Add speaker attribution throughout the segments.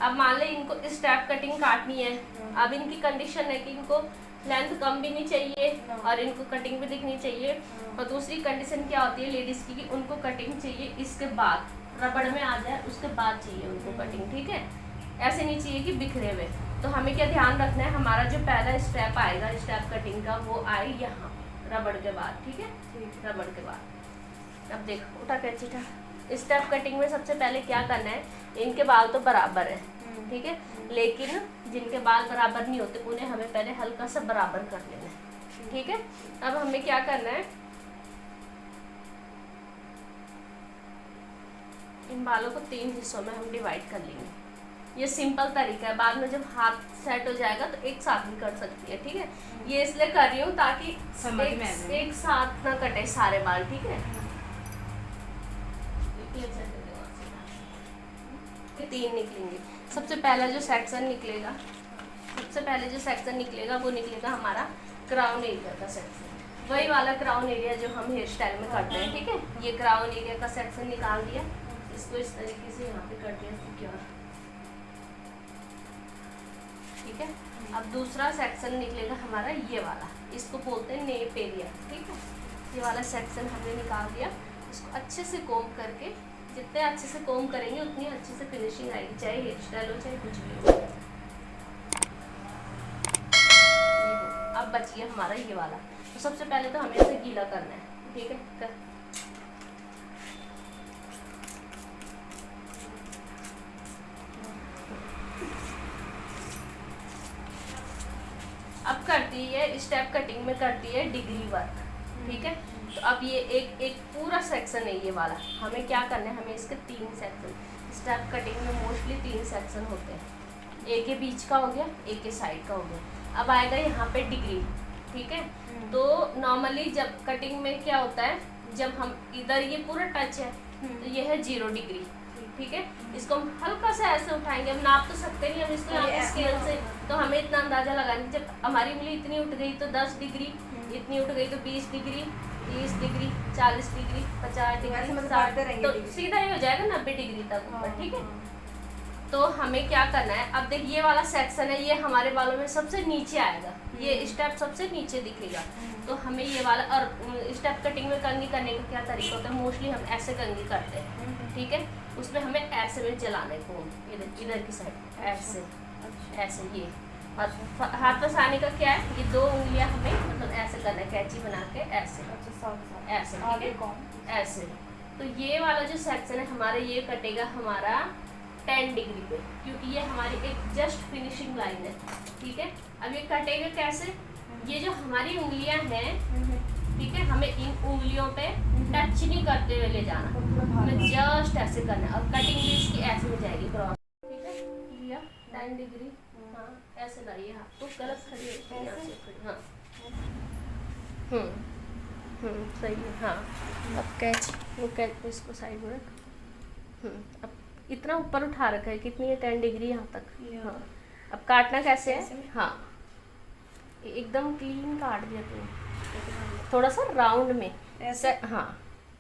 Speaker 1: अब मान ले इनको स्टेप कटिंग काटनी है, अब इनकी कंडीशन है कि इनको लेंथ कम भी नहीं चाहिए और इनको कटिंग भी दिखनी चाहिए। और दूसरी कंडीशन क्या होती है लेडीज़ की कि उनको कटिंग चाहिए इसके बाद, रबड़ में आ जाए उसके बाद चाहिए उनको कटिंग, ठीक है। ऐसे नहीं चाहिए कि बिखरे हुए। तो हमें क्या ध्यान रखना है, हमारा जो पहला स्टेप आएगा स्टेप कटिंग का वो आए यहाँ रबड़ के बाद, ठीक है, रबड़ के बाद। अब देखो उठा कैंची उठा। स्टेप कटिंग में सबसे पहले क्या करना है, इनके बाल तो बराबर है, ठीक है, लेकिन जिनके बाल बराबर नहीं होते उन्हें हमें पहले हल्का सा बराबर कर लेना है, ठीक है। अब हमें क्या करना है, इन बालों को 3 हिस्सों में हम डिवाइड कर लेंगे। ये सिंपल तरीका है, बाद में जब हाथ सेट हो जाएगा तो एक साथ भी कर सकती है, ठीक है। ये इसलिए कर रही हूँ ताकि एक साथ ना कटे सारे बाल, ठीक है। ये 3 निकलेंगे। सबसे पहला जो सेक्शन निकलेगा, सबसे पहले जो सेक्शन निकलेगा वो निकलेगा हमारा क्राउन एरिया का सेक्शन, वही वाला क्राउन एरिया जो हम हेयर स्टाइल में करते हैं, ठीक है। ये क्राउन एरिया का सेक्शन निकाल दिया, इसको इस तरीके से यहाँ पे कर दिया सिक्योर, ठीक है। अब दूसरा सेक्शन निकलेगा हमारा ये वाला, इसको बोलते हैं नेप एरिया, ठीक है। ये वाला सेक्शन हमने निकाल दिया, इसको अच्छे से कोम करके, जितने अच्छे से कोम करेंगे उतनी अच्छे से फिनिशिंग आएगी, चाहे हेयर स्टाइल हो चाहे कुछ भी हो। अब बच गया हमारा ये वाला, तो सबसे पहले तो हमें इसे गीला करना है, ठीक है। अब करती है स्टेप कटिंग में करती है डिग्री वर्क, ठीक है। तो अब ये एक पूरा सेक्शन है ये वाला, हमें क्या करना है, हमें इसके 3 सेक्शन, स्टेप कटिंग में मोस्टली 3 सेक्शन होते हैं, एक के बीच का हो गया, एक के साइड का हो गया। अब आएगा यहाँ पे डिग्री, ठीक है। तो नॉर्मली जब कटिंग में क्या होता है, जब हम इधर ये पूरा टच है तो ये है 0 डिग्री, ठीक है। इसको हम हल्का सा ऐसे उठाएंगे, हम नाप तो सकते नहीं, हम इसको यहाँ स्केल से, तो हमें इतना अंदाजा लगाएंगे, जब हमारी उंगली इतनी उठ गई तो 10 डिग्री, इतनी उठ गई तो 20 डिग्री, 30 डिग्री, 40 डिग्री, 50 डिग्री, 60, तो सीधा ही हो जाएगा 90 डिग्री तक ऊपर, ठीक है। तो हमें क्या करना है, अब देख ये वाला सेक्शन है, ये हमारे बालों में सबसे नीचे आएगा, ये स्टेप सबसे नीचे दिखेगा। तो हमें ये वाला, और स्टेप कटिंग में कंघी करने का क्या तरीका होता है, मोस्टली हम ऐसे कंघी करते हैं, ठीक है। उसमें हमें ऐसे में चलाने को, इधर की साइड ऐसे ऐसे ये, और हाथ फंसाने का क्या है, ये 2 उंगलियां हमें मतलब ऐसे करना है, कैंची बना के ऐसे ऐसे, ठीक है, ऐसे। तो ये वाला जो सेक्शन है हमारा, ये कटेगा हमारा 10 डिग्री पे, क्योंकि ये हमारी एक जस्ट फिनिशिंग लाइन है, ठीक है। अब ये कटेगा कैसे, ये जो हमारी उंगलियां हैं, ठीक है, हमें इन उंगलियों पे टच नहीं करते हुए ले जाना, हमें जस्ट ऐसे करना है, और कटिंग भी इसकी ऐसे हो जाएगी क्रॉस, ठीक है। लिया 10 डिग्री, हाँ ऐसे लाइए, हाथ तो गलत खड़ी है, हाँ सही है, हाँ। अब कैच, वो कैच इसको साइड में रख, अब इतना ऊपर उठा रखा है, कितनी है 10 डिग्री यहाँ तक, हाँ। अब काटना कैसे है, हाँ एकदम क्लीन काट दिया तुमने, थोड़ा सा राउंड में ऐसे, हाँ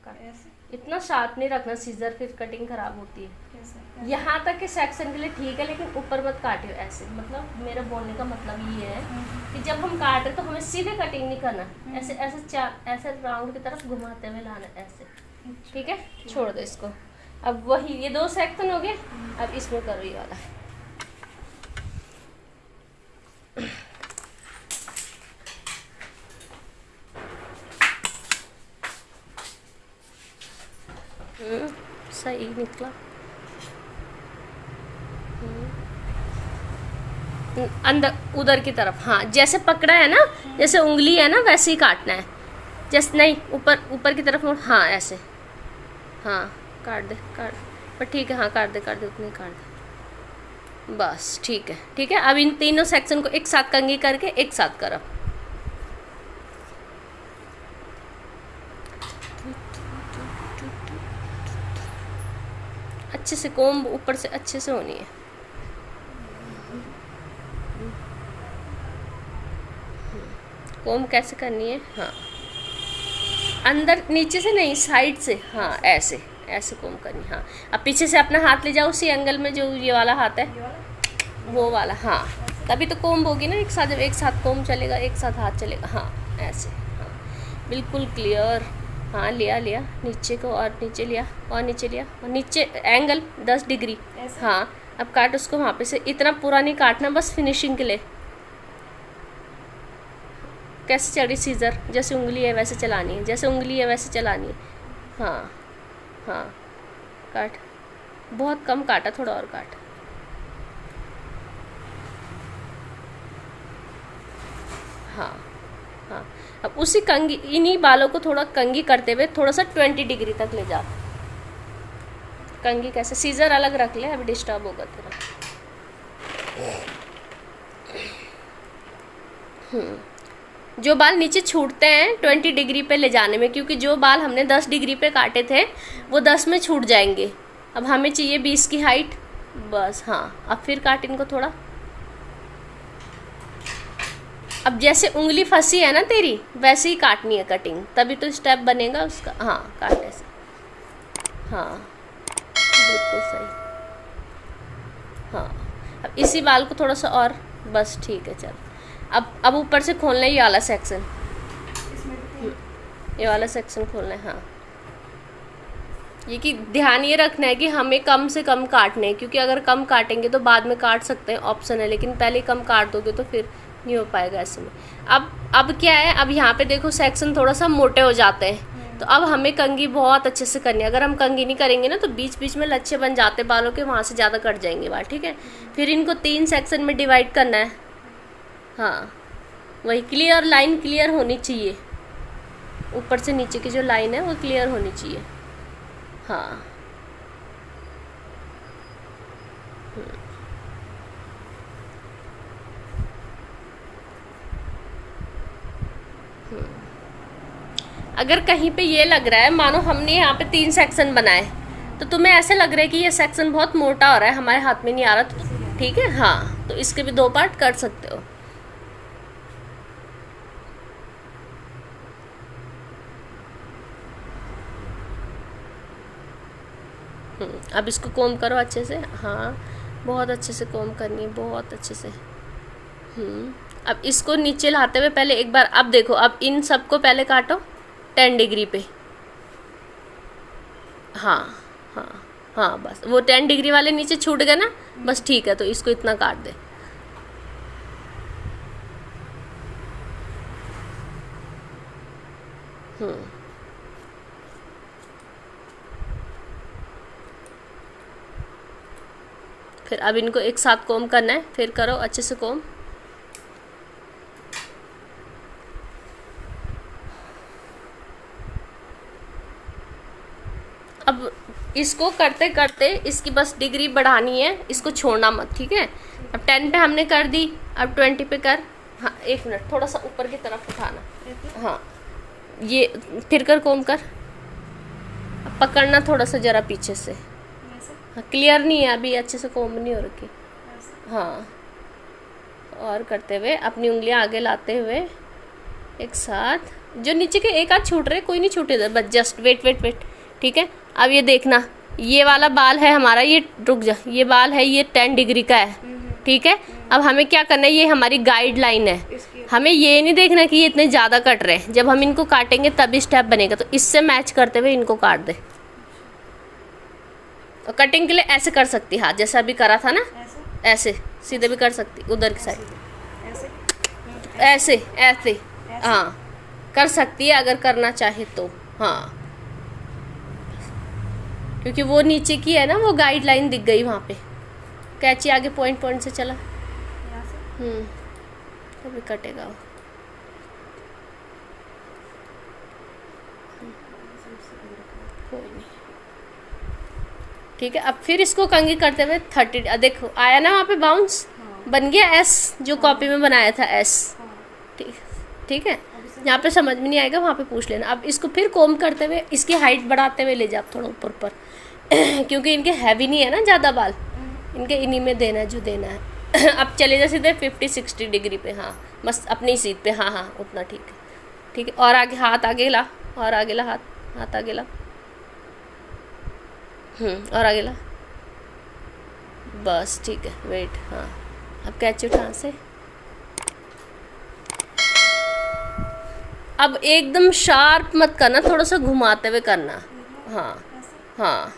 Speaker 1: ऐसे, इतना शार्प नहीं रखना सीजर, फिर कटिंग खराब होती है। यहाँ तक के सेक्शन के लिए ठीक है, लेकिन ऊपर मत काटियो ऐसे, मतलब मेरा बोलने का मतलब ये है कि जब हम काट रहे तो हमें सीधे कटिंग नहीं करना, ऐसे ऐसे ऐसे राउंड की तरफ घुमाते हुए लाना ऐसे, ठीक है। छोड़ दो इसको। अब वही ये 2 सेक्शन हो गए, अब इसमें करो ये वाला, सही निकला। अंदर उधर की तरफ, हाँ जैसे पकड़ा है ना, जैसे उंगली है ना वैसे ही काटना है, जैसे नहीं ऊपर की तरफ, हाँ ऐसे, हाँ काट दे पर ठीक है, हाँ काट दे उतनी काट दे, बस ठीक है, ठीक है। अब इन तीनों सेक्शन को एक साथ कंघी करके एक साथ करो, अच्छे से कोम ऊपर से अच्छे से होनी है, कोम कैसे करनी है, हाँ अंदर नीचे से नहीं, साइड से, हाँ ऐसे ऐसे कोम करनी। हाँ, अब पीछे से अपना हाथ ले जाओ उसी एंगल में जो ये वाला हाथ है, वो वाला। हाँ, तभी तो कोम होगी ना एक साथ, जब एक साथ कोम चलेगा एक साथ हाथ चलेगा। हाँ ऐसे, हाँ बिल्कुल क्लियर। हाँ लिया लिया नीचे को, और नीचे लिया, और नीचे लिया, और नीचे एंगल 10 डिग्री। हाँ, अब काट उसको वहाँ पे से, इतना पूरा नहीं काटना, बस फिनिशिंग के लिए। कैसे चढ़ी सीजर, जैसे उंगली है वैसे चलानी है, जैसे उंगली है वैसे चलानी है। हाँ हाँ, काट, बहुत कम काटा, थोड़ा और काट। हाँ हाँ, अब उसी कंगी, इन्हीं बालों को थोड़ा कंगी करते हुए थोड़ा सा 20 डिग्री तक ले जा। कंगी कैसे, सीजर अलग रख ले, अभी डिस्टर्ब होगा तेरा। जो बाल नीचे छूटते हैं 20 डिग्री पे ले जाने में, क्योंकि जो बाल हमने 10 डिग्री पे काटे थे वो 10 में छूट जाएंगे। अब हमें चाहिए 20 की हाइट बस। हाँ, अब फिर काट इनको थोड़ा। अब जैसे उंगली फंसी है ना तेरी, वैसे ही काटनी है कटिंग, तभी तो स्टेप बनेगा उसका। हाँ काट ऐसे। हाँ बिल्कुल सही। हाँ, अब इसी बाल को थोड़ा सा और, बस ठीक है चल। अब ऊपर से खोलना है ये वाला सेक्शन, ये वाला सेक्शन खोलना है। हाँ, ये कि ध्यान ये रखना है कि हमें कम से कम काटने हैं, क्योंकि अगर कम काटेंगे तो बाद में काट सकते हैं, ऑप्शन है, लेकिन पहले ही कम काट दोगे तो फिर नहीं हो पाएगा ऐसे में। अब क्या है, अब यहाँ पे देखो सेक्शन थोड़ा सा मोटे हो जाते हैं, तो अब हमें कंघी बहुत अच्छे से करनी है। अगर हम कंघी नहीं करेंगे ना तो बीच बीच में लच्छे बन जाते बालों के, वहाँ से ज़्यादा कट जाएंगे बाल। ठीक है, फिर इनको 3 सेक्शन में डिवाइड करना है। हाँ, वही क्लियर, लाइन क्लियर होनी चाहिए, ऊपर से नीचे की जो लाइन है वो क्लियर होनी चाहिए। हाँ अगर कहीं पे ये लग रहा है, मानो हमने यहाँ पे 3 सेक्शन बनाए, तो तुम्हें ऐसे लग रहा है कि ये सेक्शन बहुत मोटा हो रहा है, हमारे हाथ में नहीं आ रहा, तो ठीक है। हाँ, तो इसके भी 2 पार्ट कर सकते हो। अब इसको कोम करो अच्छे से। हाँ, बहुत अच्छे से कोम करनी है, बहुत अच्छे से। अब इसको नीचे लाते हुए पहले एक बार, अब देखो, अब इन सबको पहले काटो 10 डिग्री पे। हाँ हाँ हाँ, बस वो 10 डिग्री वाले नीचे छूट गए ना, बस ठीक है, तो इसको इतना काट दे। फिर अब इनको एक साथ कोम करना है, फिर करो अच्छे से कोम। अब इसको करते करते इसकी बस डिग्री बढ़ानी है, इसको छोड़ना मत। ठीक है, अब 10 पे हमने कर दी, अब 20 पे कर। हाँ 1 मिनट, थोड़ा सा ऊपर की तरफ उठाना। हाँ, ये फिर कर कोम कर। अब पकड़ना थोड़ा सा जरा पीछे से। हाँ, क्लियर नहीं है अभी, अच्छे से कोम नहीं हो रखी। हाँ, और करते हुए अपनी उंगलियां आगे लाते हुए एक साथ, जो नीचे के एक आध छूट रहे, कोई नहीं छूटे, बस जस्ट वेट वेट वेट। ठीक है, अब ये देखना, ये वाला बाल है हमारा, ये रुक जा, ये बाल है, ये 10 डिग्री का है। ठीक है, अब हमें क्या करना है, ये हमारी गाइडलाइन है, हमें ये नहीं देखना कि ये इतने ज़्यादा कट रहे हैं। जब हम इनको काटेंगे तभी स्टेप बनेगा, तो इससे मैच करते हुए इनको काट दे। और कटिंग के लिए ऐसे कर सकती, हाथ जैसा अभी करा था ना, ऐसे सीधे भी कर सकती, उधर की साइड ऐसे ऐसे। हाँ, कर सकती है अगर करना चाहे तो। हाँ, क्योंकि वो नीचे की है ना, वो गाइडलाइन दिख गई वहाँ पे। कैची आगे पॉइंट पॉइंट से चला, अभी कटेगा वो। कोई नहीं, ठीक है। अब फिर इसको कंघी करते हुए 30, देखो आया ना वहाँ पे बाउंस, बन गया एस, जो कॉपी में बनाया था एस। ठीक है, यहाँ पे समझ में नहीं आएगा वहाँ पे पूछ लेना। अब इसको फिर कोम करते हुए इसकी हाइट बढ़ाते हुए ले जा थोड़ा ऊपर ऊपर क्योंकि इनके हैवी नहीं है ना ज़्यादा बाल, इनके इन्हीं में देना है जो देना है। अब चले जा सीधे 50-60 डिग्री पे। हाँ, बस अपनी सीट पे। हाँ हाँ, उतना ठीक है। ठीक है, और आगे हाथ आगे ला, और आगे ला, हाथ आगे ला। और आगे ला, बस ठीक है, वेट, हाँ अब कैच उठा से। अब एकदम शार्प मत करना, थोड़ा सा घुमाते हुए करना। हाँ हाँ